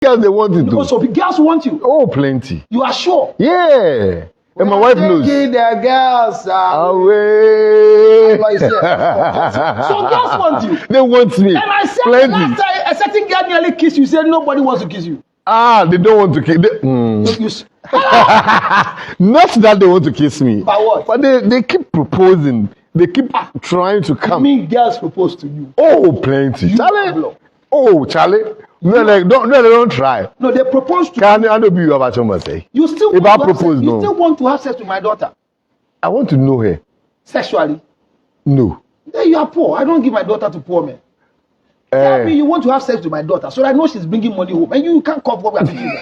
Girls, they want it No, too. so the girls want you. Oh, plenty. You are sure? Yeah. And my wife knows. The girls Away. So girls want you. They want me. And I said the Plenty. last time a certain girl nearly kissed you, said nobody wants to kiss you. They don't want to kiss. Not that they want to kiss me. But what? But they keep proposing. They keep trying to I come. mean, girls propose to you. Oh, plenty. You Charlie. blow. Oh, Charlie. No, like, don't they don't try. No, they propose to Can I don't be you about someone say? you. Still If want I to have propose, sex, no. you still want to have sex with my daughter I want to know her. sexually. No. Then you are poor. I don't give my daughter to poor men. Tell me you want to have sex with my daughter, so I know she's bringing money home, and you can't cover what we are thinking.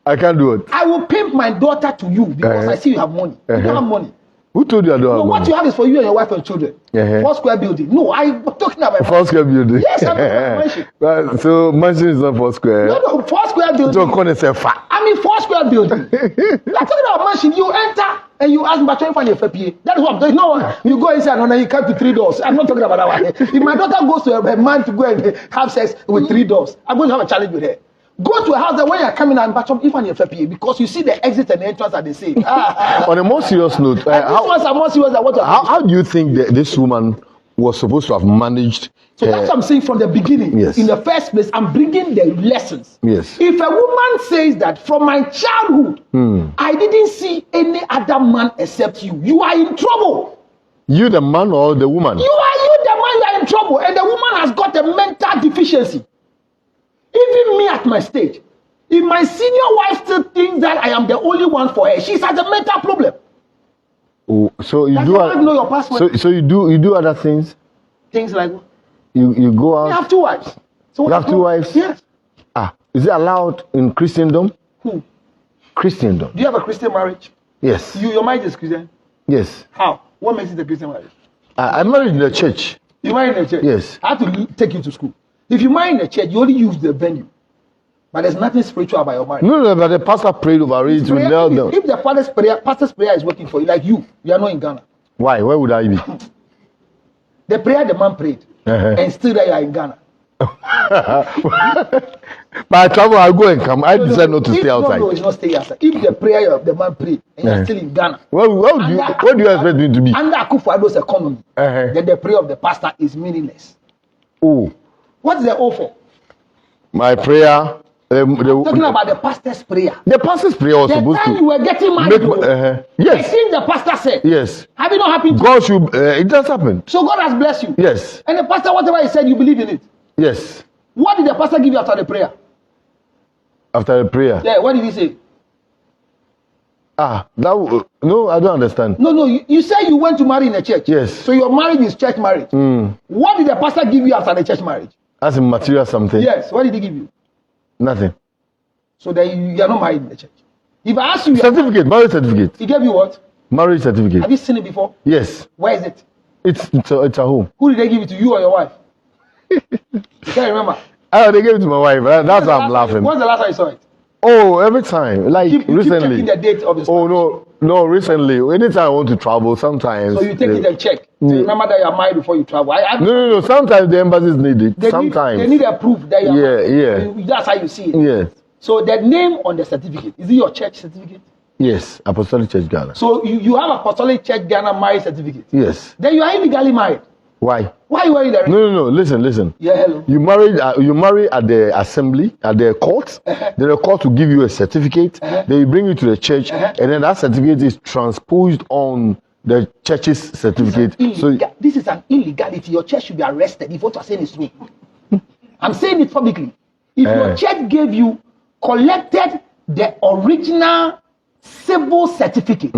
I can't do it. I will pimp my daughter to you because I see you have money. You don't have money. Who told you I don't No, have what money? you have is for you and your wife and children. 4 square building. No, I'm talking about Four square building. Yes, I'm talking about mansion. Right, so mansion is not 4 square. No, 4 square building. So corner say fat. I mean 4 square building. I'm talking about mansion. You enter and you ask me, but find your FPA. That is what I'm doing. No, you go inside and then you come to 3 doors. I'm not talking about that one. If my daughter goes to a man to go and have sex with 3 doors, I'm going to have a challenge with her. Go to a house that when you're coming out, but if I'm your FPA, because you see the exit and the entrance are the same. On a more serious note, These ones are more serious than what how do you think that this woman was supposed to have managed? So that's what I'm saying from the beginning. Yes. In the first place, I'm bringing the lessons. Yes. If a woman says that from my childhood, I didn't see any other man except you, you are in trouble. You the man or the woman? You the man, you are in trouble. And the woman has got a mental deficiency. Even me at my stage, if my senior wife still thinks that I am the only one for her, she has a mental problem. Oh, so you Does do. your wife know your password? So you do other things. Things like You go out. I have 2 wives. So You have 2 wives? Yes. Is it allowed in Christendom? Who? Christendom. Do you have a Christian marriage? Yes. Your marriage is Christian. Yes. How? What makes it a Christian marriage? I married in the church. You marry in the church? Yes. I have to take you to school. If you marry in the church, you only use the venue. But there's nothing spiritual about your marriage. No, but the pastor prayed over it. If the pastor's prayer is working for you, like you are not in Ghana. Why? Where would I be? The prayer the man prayed, and still there you are in Ghana. But I travel, I go and come. I decide not to stay outside. No, it's not stay outside. If the prayer of the man prayed, and you're still in Ghana. Where do you expect me to be? Under Akufo-Addo's economy, then the prayer of the pastor is meaningless. Oh. What is the O for? My prayer. Talking about the pastor's prayer. The pastor's prayer was The supposed time to you were getting married, yes. I think the pastor said, Yes. have it not happened to God should. It does happen. So God has blessed you. Yes. And the pastor, whatever he said, you believe in it. Yes. What did the pastor give you after the prayer? After the prayer. Yeah, what did he say? No, I don't understand. No, you said you went to marry in a church. Yes. So your marriage is church marriage. What did the pastor give you after the church marriage? As a material something. Yes, what did he give you? Nothing. So then you are not married in the church. If I ask you, Certificate, marriage certificate. he gave you what? Marriage certificate. Have you seen it before? Yes. Where is it? It's at home. Who did they give it to, you or your wife? You can't remember. They gave it to my wife. That's why I'm laughing. When's the last time you saw it? Oh, every time. Like You recently. keep checking the date of the No, recently. Anytime I want to travel, sometimes. So you take it and check. To remember that you are married before you travel. No. Sometimes the embassies need it. Sometimes. They need a proof that you are married. Yeah. That's how you see it. Yes. So the name on the certificate, is it your church certificate? Yes. Apostolic Church Ghana. So you have Apostolic Church Ghana marriage certificate? Yes. Then you are illegally married. Why? Why you are in the ring? No. Listen. Yeah, hello. You marry at the assembly, at the court. Then the court will give you a certificate. Then you bring it to the church, and then that certificate is transposed on the church's certificate. This is an illegality. Your church should be arrested if what you are saying is true. I'm saying it publicly. If your church gave you, collected the original civil certificate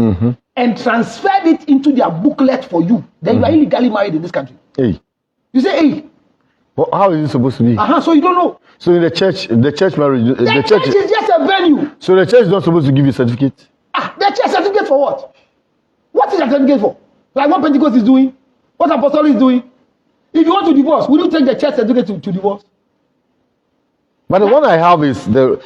and transferred it into their booklet for you, then you are illegally married in this country. Hey. You say, hey. Well, how is it supposed to be? So you don't know. So in the church marriage, The church is just a venue. So the church is not supposed to give you a certificate? The church certificate for what? What is the certificate for? Like what Pentecost is doing? What Apostolic is doing? If you want to divorce, will you take the church certificate to divorce? But the one I have is the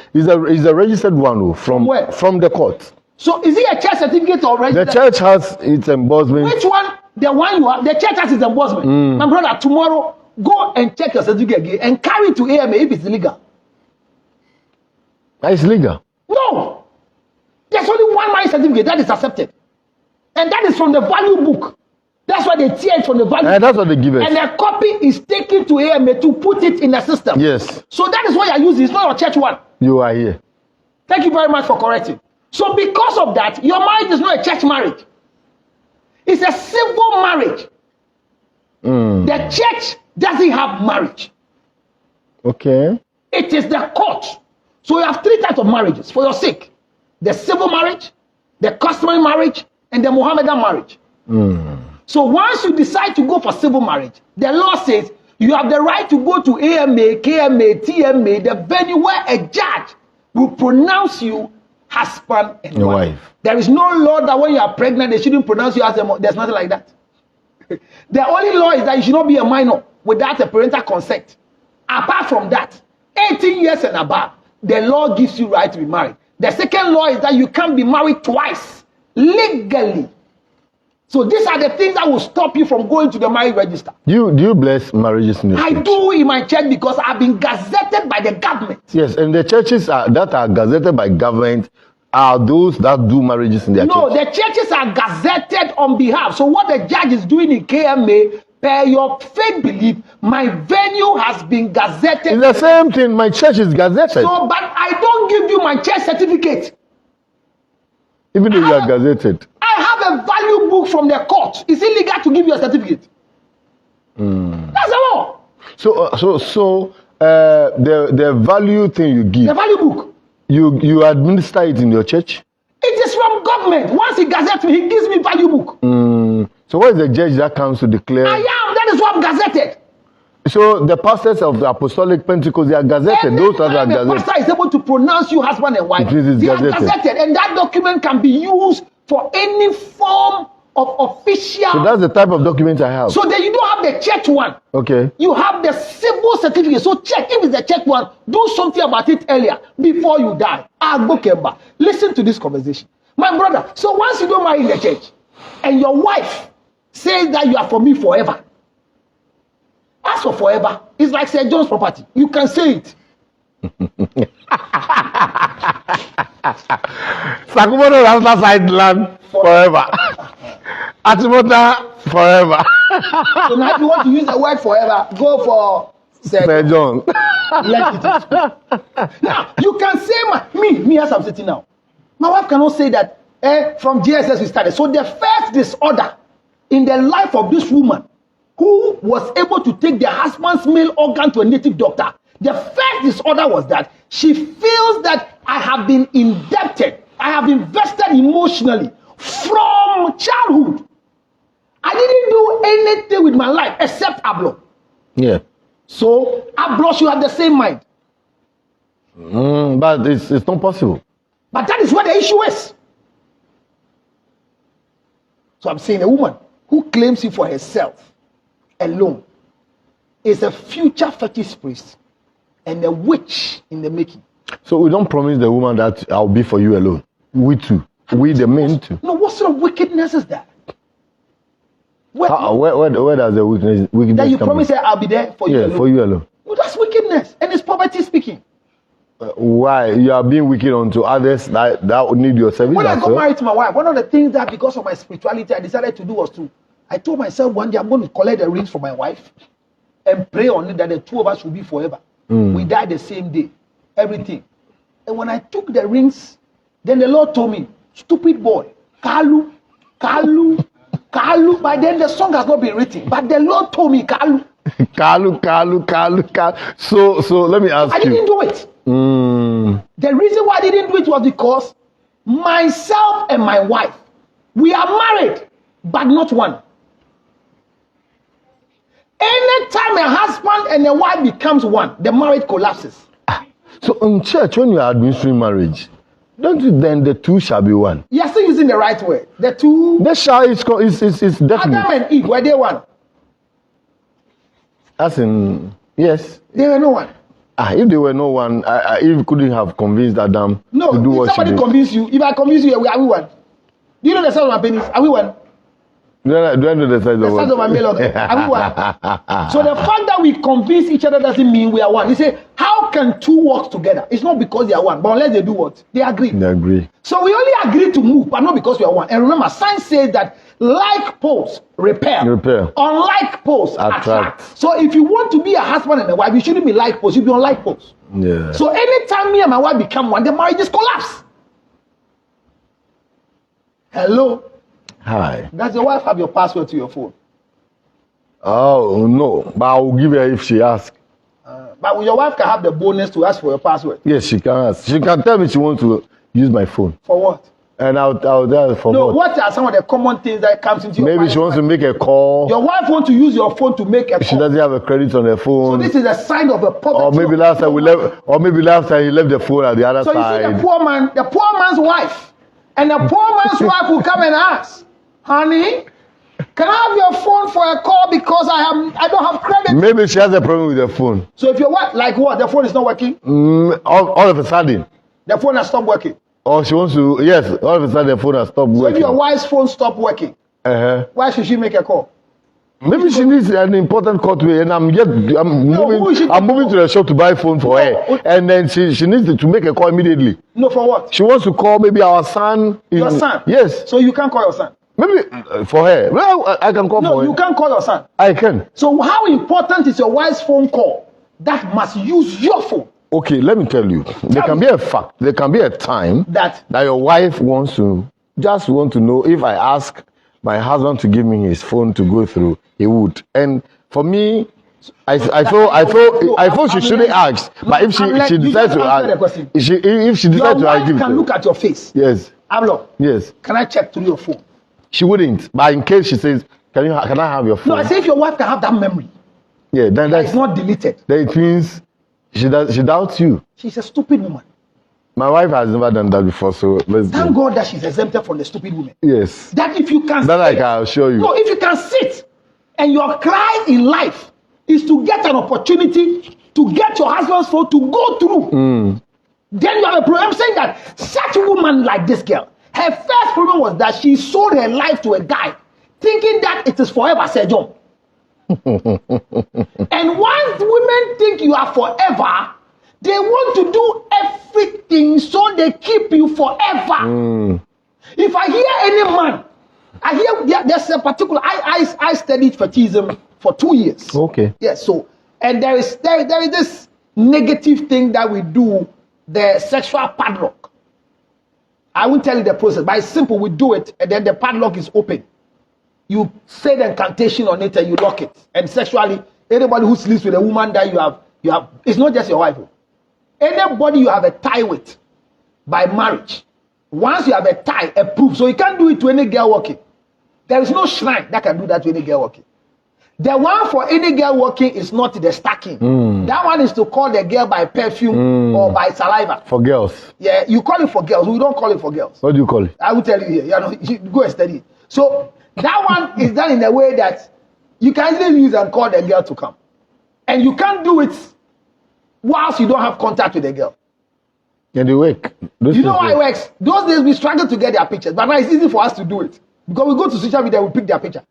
registered one from where? From the court. So is it a church certificate or registered? The church has its embossment. Which one? The one you have. The church has its embossment. My brother, tomorrow go and check your certificate again and carry it to AMA if it's illegal. It's legal. No. There's only one marriage certificate that is accepted. And that is from the value book. That's why they tear it from the value book. That's what they give us. And a copy is taken to AMA to put it in the system. Yes. So that is what you're using. It's not your church one. You are here. Thank you very much for correcting. So because of that, your marriage is not a church marriage. It's a civil marriage. The church doesn't have marriage. Okay. It is the court. So you have three types of marriages for your sake. The civil marriage, the customary marriage, and the Mohammedan marriage. So once you decide to go for civil marriage, the law says you have the right to go to AMA, KMA, TMA, the venue where a judge will pronounce you husband and wife. There is no law that when you are pregnant, they shouldn't pronounce you as a mother. There's nothing like that. The only law is that you should not be a minor without a parental consent. Apart from that, 18 years and above, the law gives you right to be married. The second law is that you can't be married twice legally. So these are the things that will stop you from going to the marriage register. Do you bless marriages in your church? I do in my church because I've been gazetted by the government. Yes, and the churches that are gazetted by government are those that do marriages in their church. No, the churches are gazetted on behalf. So what the judge is doing in KMA, per your faith belief, my venue has been gazetted. It's the same thing. My church is gazetted. So, but I don't give you my church certificate. Even though you are gazetted. I have a value book from the court. It's illegal to give you a certificate. That's the law. So the value thing you give, The value book. you administer it in your church. It is from government. Once he gazettes me, he gives me value book. So what is the judge that comes to declare? I am. That is what I'm gazetted. So the pastors of the Apostolic Pentecost, they are gazetted. Those that are the gazetted. pastor is able to pronounce you husband and wife. It is They are gazetted. gazetted, and that document can be used for any form of official. So that's the type of document I have. So then you don't have the church one. Okay. You have the civil certificate. So check if it's the church one. Do something about it earlier before you die. Agbokemba. Listen to this conversation, my brother. So once you don't marry in the church, and your wife says that you are for me forever. As for forever, it's like Sir John's property. You can say it. Sakumoto Rasta side land forever. Atimota forever. So now if you want to use the word forever, go for Sir John. Let it is. Now you can say me as I'm sitting now. My wife cannot say that from GSS we started. So the first disorder in the life of this woman who was able to take their husband's male organ to a native doctor, the first disorder was that she feels that I have been indebted, I have invested emotionally from childhood. I didn't do anything with my life except Ablo. Yeah. So Ablo should have the same mind. But it's not possible. But that is what the issue is. So I'm saying a woman who claims it for herself alone is a future fetish priest and a witch in the making. So we don't promise the woman that I'll be for you alone. We too. We the men too. No, what sort of wickedness is that? Where does the wickedness that you come promise in? her I'll be there for you alone? For you alone. No, that's wickedness. And it's poverty speaking. Why? You are being wicked unto others that would need your service. When I as got well? married to my wife, one of the things that because of my spirituality I decided to do was I told myself one day I'm going to collect the rings from my wife and pray on it that the two of us will be forever. We died the same day. Everything. And when I took the rings, then the Lord told me, stupid boy, Kalu, Kalu, Kalu. By then the song has not been written. But the Lord told me, Kalu. Kalu. So let me ask you. I didn't do it. The reason why I didn't do it was because myself and my wife, we are married, but not one. Anytime a husband and a wife becomes one, the marriage collapses. So in church, when you are administering marriage, don't you then the two shall be one? You are still using the right word. The two. The shall is definite. Adam and Eve, were they one? As in, yes. They were no one. If they were no one, Eve couldn't have convinced Adam No, to do if what she somebody did. convince you, if I convince you, are we one? Do you know the sound of my penis? Are we one? Do I know the size The size of my male organ. So the fact that we convince each other doesn't mean we are one. You say, how can two work together? It's not because they are one, but unless they do what? They agree. They agree. So we only agree to move, but not because we are one. And remember, science says that like poles repel. Unlike poles attract. So if you want to be a husband and a wife, you shouldn't be like poles. You be unlike poles. Yeah. So anytime me and my wife become one, the marriages collapse. Hello. Hi. Does your wife have your password to your phone? Oh no, but I will give her if she asks. But your wife can have the bonus to ask for your password. Yes, she can ask. She can tell me she wants to use my phone. For what? And I'll tell her for No, what? what are some of the common things that comes into your Maybe she wants to make a call. Your wife wants to use your phone to make a She call. doesn't have a credit on her So phone. this is a sign of a poverty. Or maybe last time he left the phone at the other So you see side. the poor man's wife, and the poor man's wife will come and ask, honey, can I have your phone for a call because I don't have credit? Maybe she has a problem with her phone. So if your wife, like what, the phone is not working, All of a sudden. the phone has stopped working. Or she wants to, yes, all of a sudden the phone has stopped So if working. your wife's phone stopped working, why should she make a call? Maybe she needs an important call to me, and I'm moving to the shop to buy a phone for her. And then she needs to make a call immediately. No, for what? She wants to call maybe our son. Your son? Yes. So you can't call your son? Maybe for her. Well, I can call for No, her. you can't call your son. I can. So how important is your wife's phone call that must use your phone? Okay, let me tell you. There can be a fact. There can be a time That your wife want to know if I ask my husband to give me his phone to go through, he would. And for me, I thought she shouldn't ask. But if she decides to ask, if she decides to ask, your wife can look at your face. Yes. Ablo, Yes. can I check through your phone? She wouldn't. But in case she says, can I have your phone? No, I say if your wife can have that memory, yeah, then it's not deleted. Then it means she doubts you. She's a stupid woman. My wife has never done that before, so let's Thank go. God that she's exempted from the stupid woman. Yes. That if you can That I can assure you. No, if you can sit and your cry in life is to get an opportunity to get your husband's phone to go through, then you have a problem. I'm saying that such a woman like this girl, her first problem was that she sold her life to a guy thinking that it is forever, Sir John. And once women think you are forever, they want to do everything so they keep you forever. If I hear any man, I hear there's a particular, I studied fetishism for 2 years. Okay. Yes, so, and there is this negative thing that we do, the sexual padlock. I won't tell you the process, but it's simple. We do it, and then the padlock is open. You say the incantation on it, and you lock it. And sexually, anybody who sleeps with a woman that you have, it's not just your wife. Anybody you have a tie with by marriage, once you have a tie, approved. So you can't do it to any girl working. There is no shrine that can do that to any girl working. The one for any girl working is not the stacking. That one is to call the girl by perfume or by saliva. For girls. Yeah, you call it for girls. We don't call it for girls. What do you call it? I will tell you here. You go and study it. So that one is done in a way that you can easily use and call the girl to come. And you can't do it whilst you don't have contact with the girl. And they work. You know how it works? Those days we struggle to get their pictures, but now it's easy for us to do it. Because we go to social media, we pick their picture.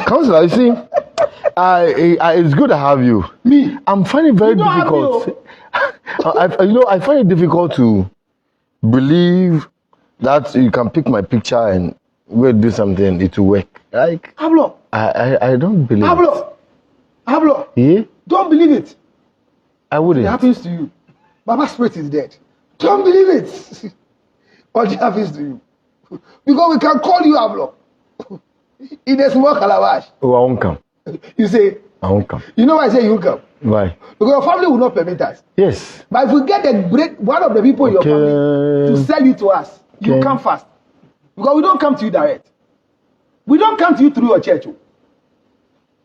Counselor, you see, it's good to have you. Me? I'm finding it very difficult. I find it difficult to believe that you can pick my picture and we'll do something, it will work. Like, Pablo. I don't believe it. Pablo. Yeah? Don't believe it. I wouldn't. It happens to you. Baba Spirit is dead. Don't believe it. What happens to you? Because we can call you Pablo. In a small calabash. Oh, I won't come. You say, I won't come. you know why I say you won't come? Why? Because your family will not permit us. Yes. But if we get one of the people in your family to sell you to us, you come fast. Because we don't come to you direct. We don't come to you through your church.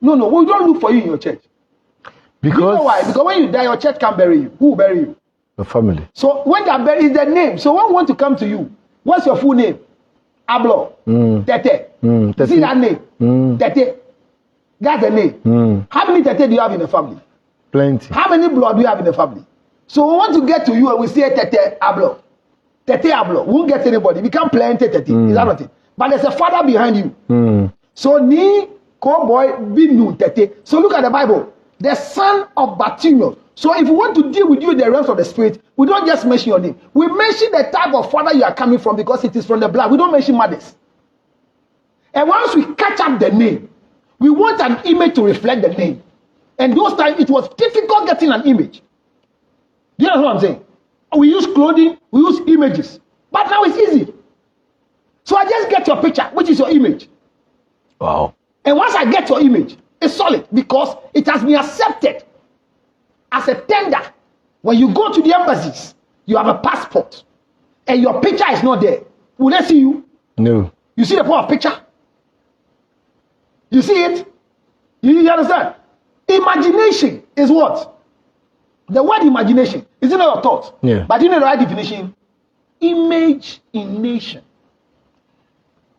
No, we don't look for you in your church. Because you know why? Because when you die, your church can't bury you. Who will bury you? the family. So when they are buried, is the name. So when we want to come to you, what's your full name? Ablo. Tete. You see that name? Tete. That's the name. How many Tete do you have in the family? Plenty. How many blood do you have in the family? So we want to get to you and we say Tete Ablo. Tete Ablo. We won't get anybody. We can't plenty Tete. Is that not it? but there's a father behind you. Mm. So ni boy binu tete. So look at the Bible. The son of Bartimaeus. So if we want to deal with you in the realms of the spirit, we don't just mention your name. We mention the type of father you are coming from because it is from the blood. We don't mention mothers. And once we catch up the name, we want an image to reflect the name. And those times it was difficult getting an image. Do you know what I'm saying? We use clothing, we use images. But now it's easy. So I just get your picture, which is your image. Wow. And once I get your image, it's solid because it has been accepted as a tender. When you go to the embassies, you have a passport and your picture is not there. Will they see you? No. You see the point of picture? You see it? You understand? Imagination is what? The word imagination is not your thought. Yeah. But you know the right definition? Image in nation.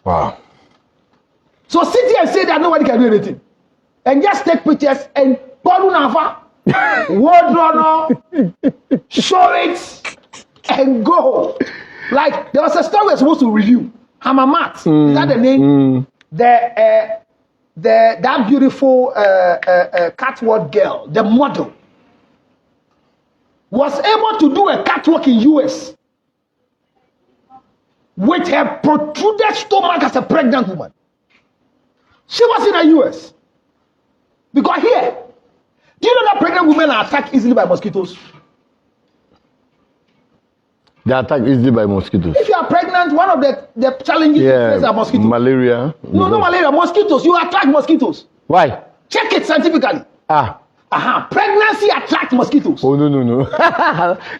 Wow. So sit here and say that nobody can do anything. And just take pictures and word runner, show it, and go. Like there was a story we're supposed to review. Hamamat. Is that the name? That beautiful catwalk girl, the model, was able to do a catwalk in US with her protruded stomach as a pregnant woman. She was in the US. Because here, do you know that pregnant women are attacked easily by mosquitoes? They are attacked easily by mosquitoes. If you are pregnant, one of the challenges you face are mosquitoes. Malaria. No, not malaria, mosquitoes. You attract mosquitoes. Why? Check it scientifically. Pregnancy attracts mosquitoes. Oh, no.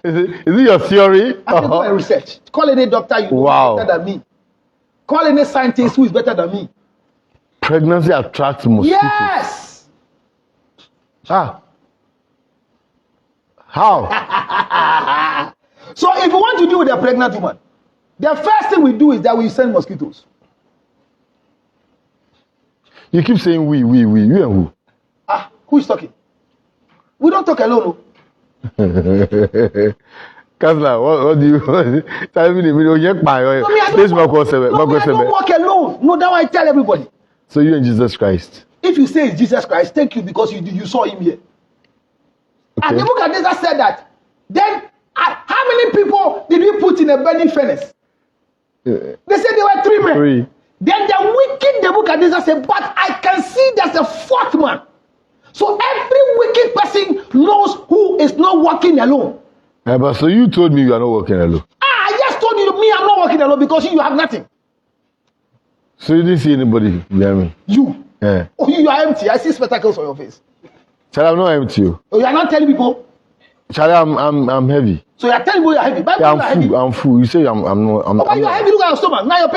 is it your theory? I did my research. Call any doctor you know better than me. Call any scientist who is better than me. Pregnancy attracts mosquitoes. Yes. How? So if you want to deal with a pregnant woman, the first thing we do is that we send mosquitoes. You keep saying we, you and who? Who is talking? We don't talk alone. Kasla, what do you tell me? I don't walk alone. No, that I tell everybody. So you and Jesus Christ. If you say it's Jesus Christ, thank you because you saw him here. Okay. And the book of Jesus said that. Then how many people did we put in a burning furnace? They said there were 3 men. 3. Then the wicked, the book of Jesus said, but I can see there's a 4th man. So every wicked person knows who is not walking alone. Yeah, but so you told me you are not walking alone. I just told you me I'm not walking alone because you have nothing. So you didn't see anybody behind me? You. Yeah. Oh, you are empty. I see spectacles on your face. Charlie, I'm not empty. Oh, you are not telling people. Charlie, I'm heavy. So you are telling people you are heavy. Yeah, I'm full. You say I'm not. But you are heavy. Look at your stomach. Now your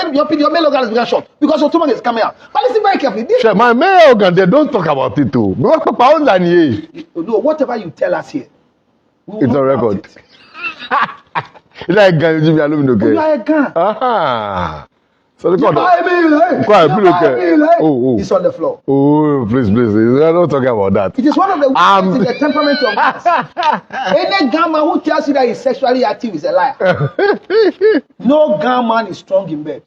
male organ has become short because your stomach is coming out. But listen very carefully. Sure, my male organ, they don't talk about it too. No, whatever you tell us here, it's on record. It's like a gun. You are a gun. So the It's on the floor. Oh, please. We're not talking about that. It is one of the in the temperament of gas. Any gunman who tells you that he's sexually active is a liar. No gunman is strong in bed.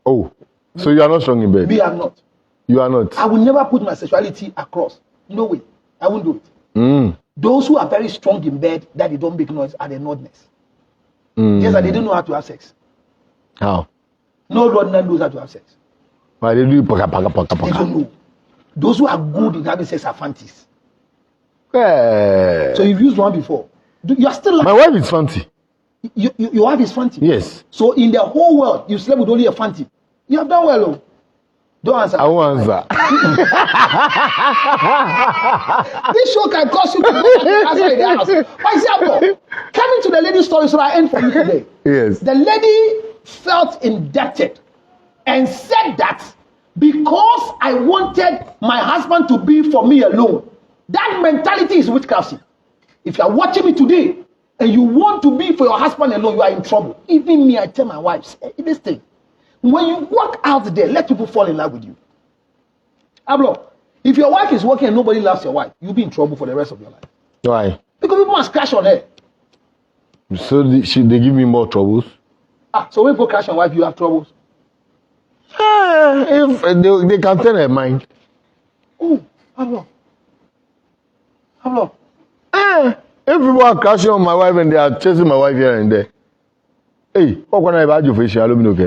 Oh, so you are not strong in bed? Me, I'm not. You are not? I will never put my sexuality across. No way. I won't do it. Those who are very strong in bed, that they don't make noise, are the nordness. Just that they don't know how to have sex. How? No nordness knows how to have sex. Why they do They don't know. Those who are good in having sex are fancies. So you've used one before. You are still like my wife is fancy. Your wife is fancy? Yes. So in the whole world, you slept with only a fancy. You have done well, oh. Don't answer. I won't answer. This show can cost you to answer in the house. For example, coming to the lady's story, so I end for you today. Yes. The lady felt indebted and said that because I wanted my husband to be for me alone, that mentality is witchcraft. If you are watching me today and you want to be for your husband alone, you are in trouble. Even me, I tell my wife, this thing. When you walk out there, let people fall in love with you. Ablo, if your wife is working and nobody loves your wife, you'll be in trouble for the rest of your life. Why? Because people must crash on her. So they give me more troubles? So when people crash on wife, you have troubles. If they can turn their mind. Oh, Pablo. If people are crashing on my wife and they are chasing my wife here and there. Hey, what can I buy you for issue?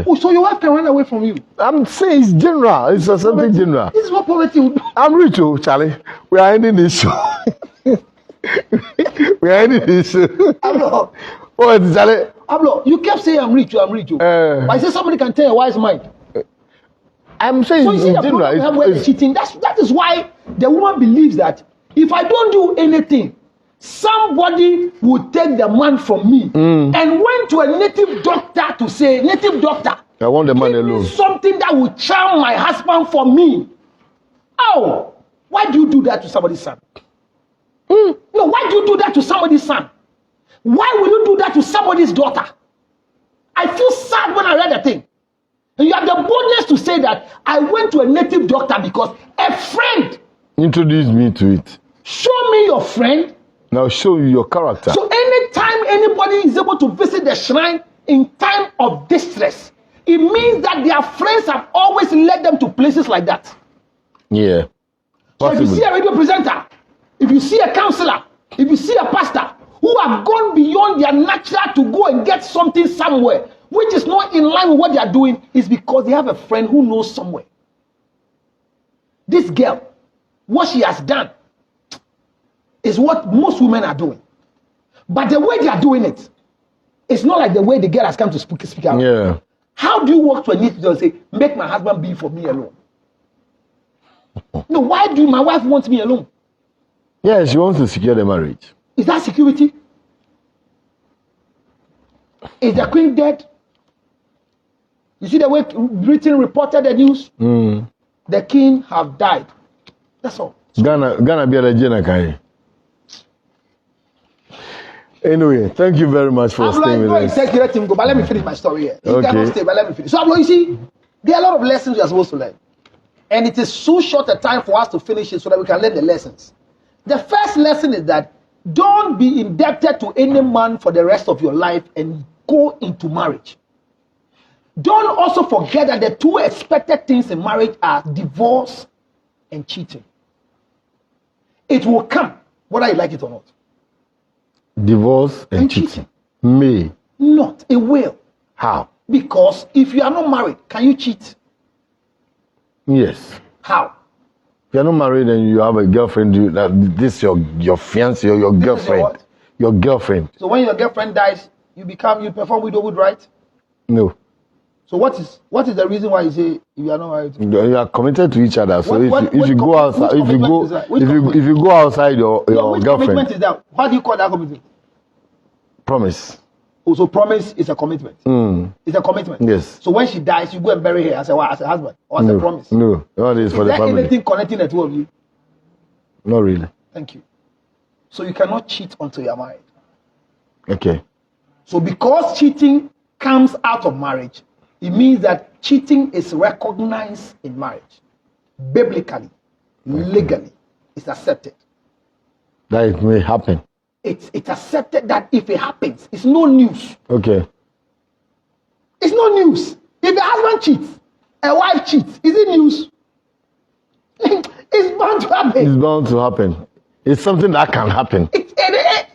Oh, so your wife can run away from you? I'm saying it's general. It's something general. This is what poverty would do. I'm rich, oh, Charlie. We are ending this show. We are ending this show. Pablo, Oh, it's Charlie. Pablo, you kept saying I'm rich. But I say somebody can tell a wise mind. I'm saying So you see in the general. problem we have where they're cheating. That is why the woman believes that if I don't do anything, somebody will take the man from me. And went to a native doctor to say, native doctor, I want the man give me alone. something that will charm my husband for me. Oh, why do you do that to somebody's son? No, why do you do that to somebody's son? Why will you do that to somebody's daughter? I feel sad when I read the thing. And you have the boldness to say that I went to a native doctor because a friend Introduce me to it. show me your friend. Now show you your character. So anytime anybody is able to visit the shrine in time of distress, it means that their friends have always led them to places like that. Yeah. So if you Possibly. see a radio presenter, if you see a counselor, if you see a pastor who have gone beyond their natural to go and get something somewhere, which is not in line with what they are doing, is because they have a friend who knows somewhere. This girl, what she has done is what most women are doing. But the way they are doing it, it's not like the way the girl has come to speak out. Yeah. How do you walk to a native and say, make my husband be for me alone? No, why do my wife want me alone? Yeah, she wants to secure the marriage. Is that security? Is the queen dead? You see the way Britain reported the news? The king have died. That's all. Ghana be a Jena Kai. Anyway, thank you very much for staying with us. Thank you, let him go. But let me finish my story here. He Okay. cannot stay, but let me finish. So, you see, there are a lot of lessons we are supposed to learn. And it is so short a time for us to finish it so that we can learn the lessons. The first lesson is that don't be indebted to any man for the rest of your life and go into marriage. Don't also forget that the two expected things in marriage are divorce and cheating. It will come, whether you like it or not. Divorce and cheating. May. Not, it will. How? Because if you are not married, can you cheat? Yes. How? If you're not married and you have a girlfriend, this is your fiancé or your This is your girlfriend. what? Your girlfriend. So when your girlfriend dies, you perform widowhood, right? No. So what is the reason why you say you are not married? You are committed to each other. So What if you go outside, which commitment is that? Which if you go outside your Which girlfriend, commitment is that? How do you call that commitment? promise. Also, promise is a commitment. It's a commitment. Yes. So when she dies, you go and bury her as a husband or as a promise. No, all this Is for the there family. anything connecting the two of you? Not really. Thank you. So you cannot cheat until you are married. Okay. So because cheating comes out of marriage, it means that cheating is recognized in marriage. Biblically, legally, it's accepted. That it may happen. It's accepted that if it happens, it's no news. Okay. It's no news. If a husband cheats, a wife cheats, is it news? It's bound to happen. It's bound to happen. It's something that can happen.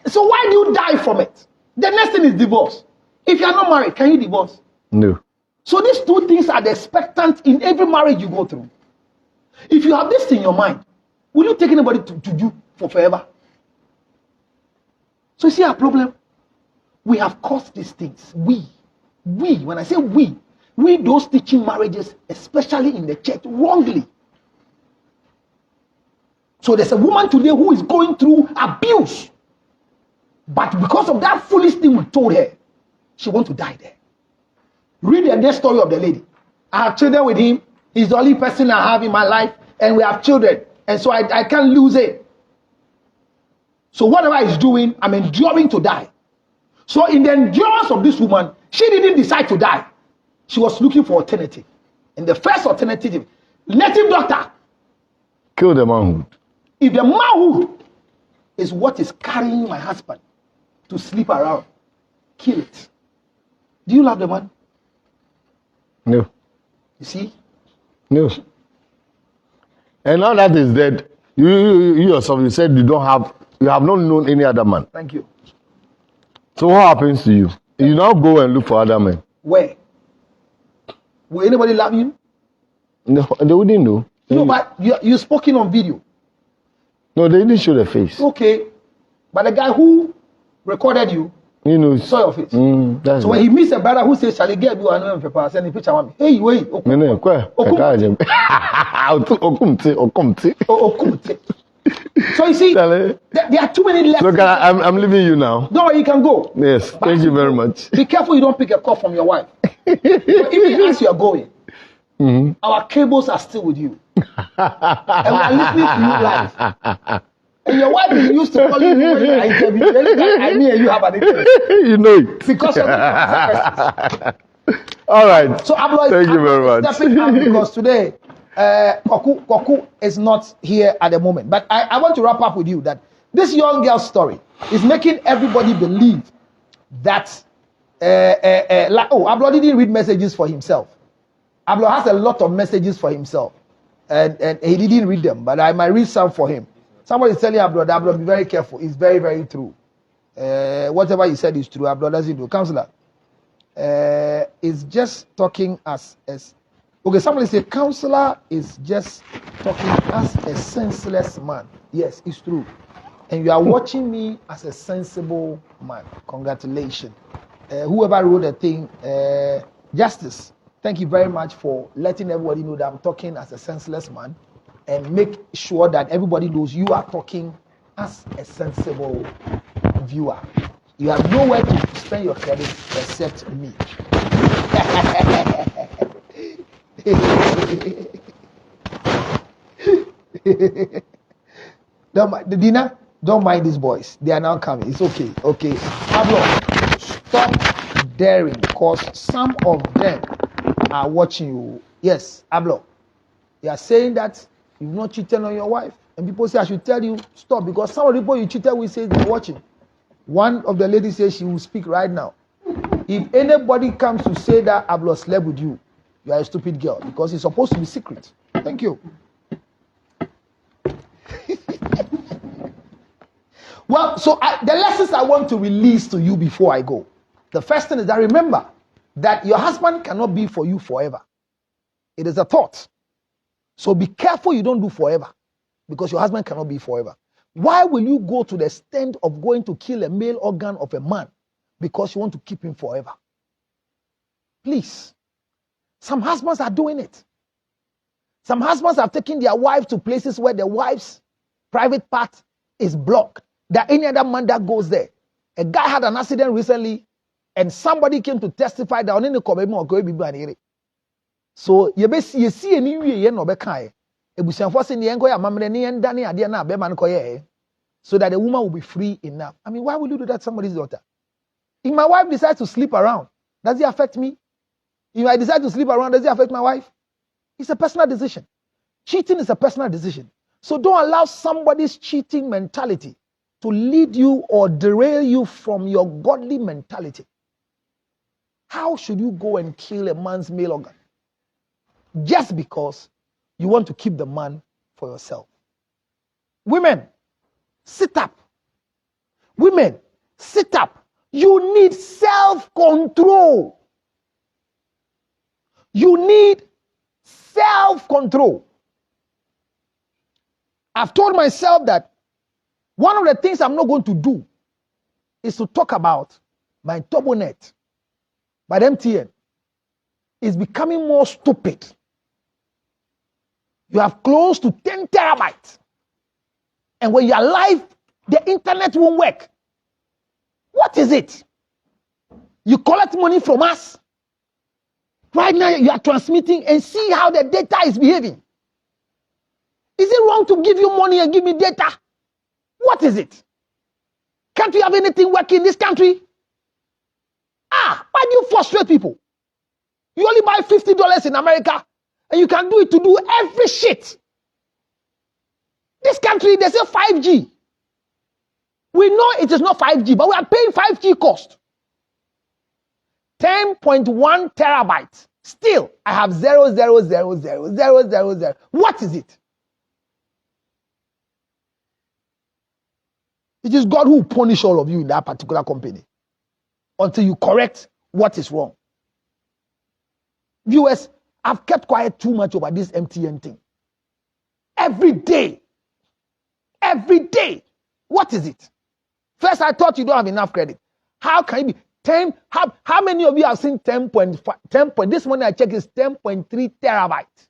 So why do you die from it? The next thing is divorce. If you are not married, can you divorce? No. So these two things are the expectant in every marriage you go through. If you have this in your mind, will you take anybody to you for forever? So you see our problem? We have caused these things. We, when I say we those teaching marriages, especially in the church, wrongly. So there's a woman today who is going through abuse. But because of that foolish thing we told her, she wants to die there. Read the next story of the lady. I have children with him. He's the only person I have in my life. And we have children. And so I can't lose it. So whatever he's doing, I'm enduring to die. So in the endurance of this woman, she didn't decide to die. She was looking for alternative. And the first alternative, native doctor. Kill the manhood. If the manhood is what is carrying my husband to sleep around, kill it. Do you love the man? No. You see, No. And now that is dead, you yourself, you said you have not known any other man. Thank you. So what happens to you? You now go and look for other men. Where? Will anybody love you? No, they wouldn't know. No, but you spoken on video. No, they didn't show the face. Okay. But the guy who recorded you, You know, saw your face. that's So when he meets a brother who says, shall I get you and paper, send a picture of me. Hey, wait. no, no, Okumti. So you see, there are too many left. Look, I'm leaving you now. Don't worry, you can go. Yes, But thank you very much. Be careful you don't pick a call from your wife. Even as you are going, our cables are still with you. And we are listening to you live. And your wife is used to calling you when you are interviewing. Anytime I mean you have an interview. You know it. Because of the All right. So Thank you very much. stepping up because today Koku is not here at the moment. But I want to wrap up with you that this young girl's story is making everybody believe that Ablo didn't read messages for himself. Ablo has a lot of messages for himself. And he didn't read them, but I might read some for him. Somebody is telling Ablo that Ablo be very careful. It's very, very true. Whatever he said is true. Ablo doesn't do. Counselor, is just talking as okay. Somebody say counselor is just talking as a senseless man. Yes, it's true. And you are watching me as a sensible man. Congratulations. Whoever wrote the thing, Justice. Thank you very much for letting everybody know that I'm talking as a senseless man, and make sure that everybody knows you are talking as a sensible viewer. You have nowhere to spend your credit except me. Dina, don't mind these boys. They are now coming. It's okay. Okay. Pablo, stop daring because some of them are watching you. Yes, Ablo. You are saying that you've not cheated on your wife. And people say, I should tell you, stop. Because some of the people you cheated with say they're watching. One of the ladies says she will speak right now. If anybody comes to say that Ablo slept with you, you are a stupid girl. Because it's supposed to be secret. Thank you. Well, so the lessons I want to release to you before I go. The first thing is that remember that your husband cannot be for you forever. It is a thought. So be careful you don't do forever. Because your husband cannot be forever. Why will you go to the extent of going to kill a male organ of a man? Because you want to keep him forever. Please. Some husbands are doing it. Some husbands have taken their wife to places where the wife's private part is blocked. That any other man that goes there. A guy had an accident recently and somebody came to testify that on any comment. So you see any way no be kai. Ebusianfo se ne enko ya mamre ne enda ne ade na be man koye. So that the woman will be free enough. I mean, why would you do that to somebody's daughter? If my wife decides to sleep around, does it affect me? If I decide to sleep around, does it affect my wife? It's a personal decision. Cheating is a personal decision. So don't allow somebody's cheating mentality to lead you or derail you from your godly mentality. How should you go and kill a man's male organ? Just because you want to keep the man for yourself. Women, sit up. Women, sit up. You need self-control. You need self-control. I've told myself that one of the things I'm not going to do is to talk about my TurboNet, but MTN is becoming more stupid. You have close to 10 terabytes. And when you are live, the internet won't work. What is it? You collect money from us. Right now, you are transmitting and see how the data is behaving. Is it wrong to give you money and give me data? What is it? Can't we have anything working in this country? Why do you frustrate people? You only buy $50 in America and you can do it to do every shit. This country, they say 5G. We know it is not 5G, but we are paying 5G cost. 10.1 terabytes Still, I have 0.0000000. What is it? It is God who will punish all of you in that particular company until you correct what is wrong. Viewers, I've kept quiet too much over this MTN thing. Every day. What is it? First, I thought you don't have enough credit. How can it be 10? How many of you have seen 10.5? This morning I checked is 10.3 terabytes.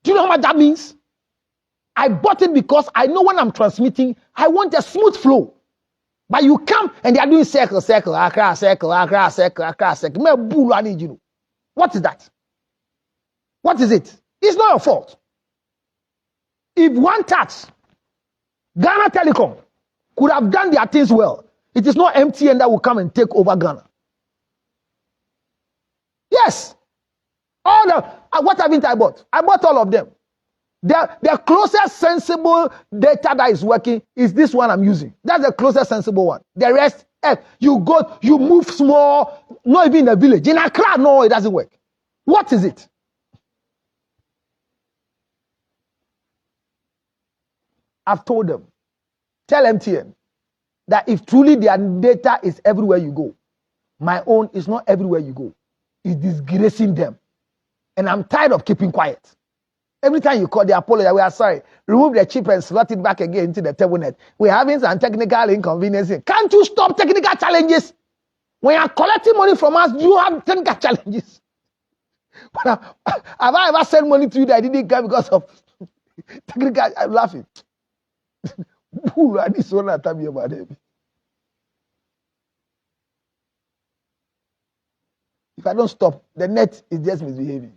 Do you know how much that means? I bought it because I know when I'm transmitting, I want a smooth flow. But you come and they are doing circle, Accra, circle. What is that? What is it? It's not your fault. If one tax, Ghana Telecom could have done their things well, it is not MTN that will come and take over Ghana. Yes. What haven't I bought? I bought all of them. The closest sensible data that is working is this one I'm using. That's the closest sensible one. The rest, you move small, not even in the village. In Accra, no, it doesn't work. What is it? I've told them, tell MTN that if truly their data is everywhere you go, my own is not everywhere you go. It's disgracing them. And I'm tired of keeping quiet. Every time you call, they apologize. We are sorry. Remove the chip and slot it back again into the table net. We're having some technical inconveniences. Can't you stop technical challenges? When you're collecting money from us, you have technical challenges. Have I ever sent money to you that I didn't get because of technical? I'm laughing. If I don't stop, the net is just misbehaving.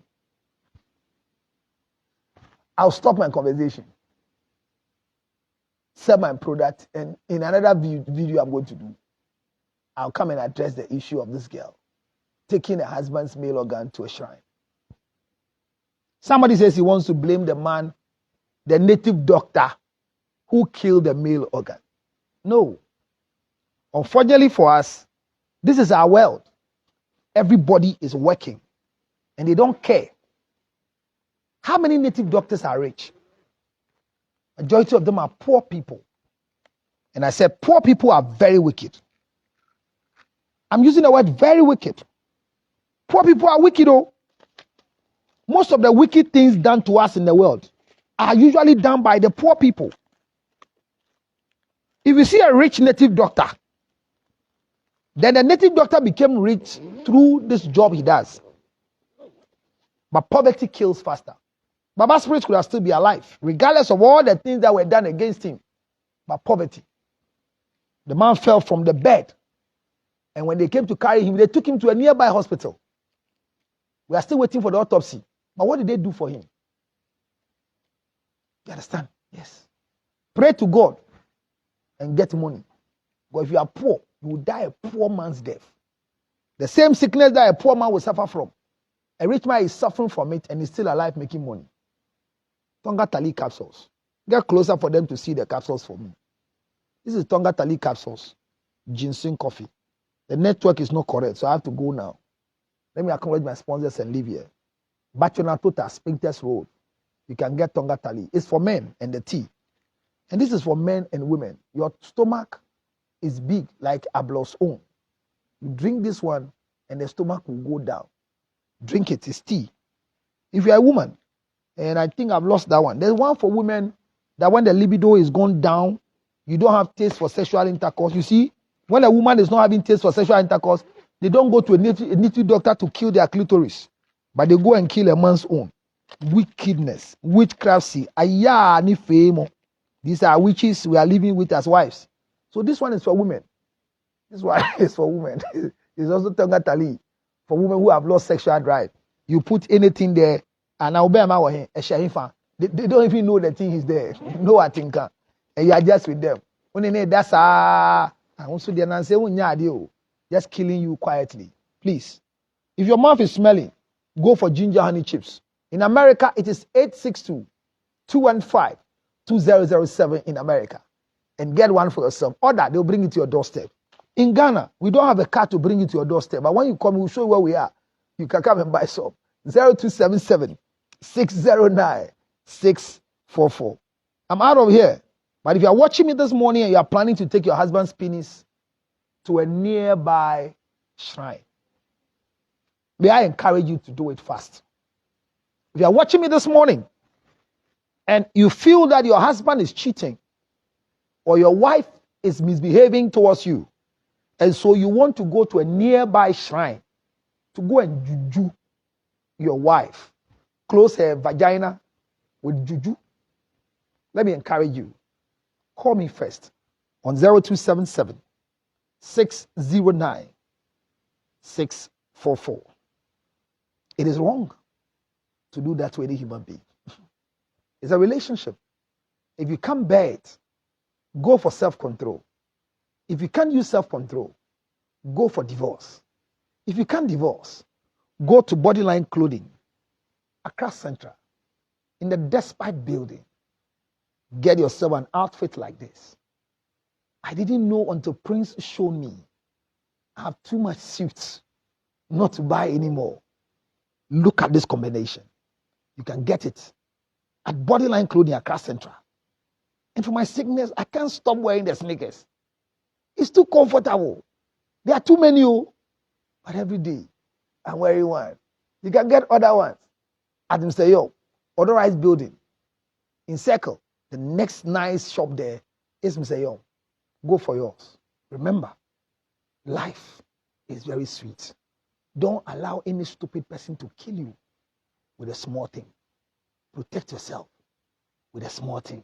I'll stop my conversation, sell my product, and in another video I'm going to do, I'll come and address the issue of this girl taking her husband's male organ to a shrine. Somebody says he wants to blame the man, the native doctor who killed the male organ. No. Unfortunately for us, this is our world. Everybody is working and they don't care. How many native doctors are rich? Majority of them are poor people. And I said poor people are very wicked. I'm using the word very wicked. Poor people are wicked, oh. Most of the wicked things done to us in the world are usually done by the poor people. If you see a rich native doctor, then the native doctor became rich through this job he does. But poverty kills faster. Baba Spirit could have still be alive, regardless of all the things that were done against him. But poverty. The man fell from the bed. And when they came to carry him, they took him to a nearby hospital. We are still waiting for the autopsy. But what did they do for him? You understand? Yes. Pray to God and get money. But if you are poor, you will die a poor man's death. The same sickness that a poor man will suffer from. A rich man is suffering from it and is still alive making money. Tonga Tali capsules. Get closer for them to see the capsules for me. This is Tonga Tali capsules. Ginseng coffee. The network is not correct, so I have to go now. Let me acknowledge my sponsors and leave here. Bachona Tota, Spintex Road. You can get Tonga Tali. It's for men and the tea. And this is for men and women. Your stomach is big like Ablo's own. You drink this one and the stomach will go down. Drink it, it's tea. If you're a woman, and I think I've lost that one. There's one for women that when the libido is gone down, you don't have taste for sexual intercourse. You see, when a woman is not having taste for sexual intercourse, they don't go to a native doctor to kill their clitoris, but they go and kill a man's own. Wickedness, witchcraft, aya ni fame. These are witches we are living with as wives. So this one is for women. This one is for women. It's also Tonga Tali for women who have lost sexual drive. You put anything there, and I'll bear my a sharifa. They don't even know the thing is there. No, I think, and you are just with them. That's also the just killing you quietly. Please, if your mouth is smelling, go for ginger honey chips. In America, it is 862-215-2007 in America. And get one for yourself. Order, they'll bring it to your doorstep. In Ghana, we don't have a car to bring it to your doorstep. But when you come, we'll show you where we are. you can come and buy some. 0277 609 644. I'm out of here. But if you are watching me this morning and you are planning to take your husband's penis to a nearby shrine, may I encourage you to do it fast. If you are watching me this morning and you feel that your husband is cheating or your wife is misbehaving towards you, and so you want to go to a nearby shrine to go and juju your wife, close her vagina with juju, let me encourage you. Call me first on 0277 609 644. It is wrong to do that to any human being. It's a relationship. If you can't bear it, go for self-control. If you can't use self-control, go for divorce. If you can't divorce, go to Bodyline Clothing, Accra Central, in the Despite building. Get yourself an outfit like this. I didn't know until Prince showed me. I have too much suits not to buy anymore. Look at this combination. You can get it at Bodyline Clothing, Accra Central. And for my sickness, I can't stop wearing the sneakers. It's too comfortable. There are too many, but every day I'm wearing one. You can get other ones at Mr. Yo, Authorized Building, in Circle. The next nice shop there is Mr. Young. Go for yours. Remember, life is very sweet. Don't allow any stupid person to kill you with a small thing. Protect yourself with a small thing.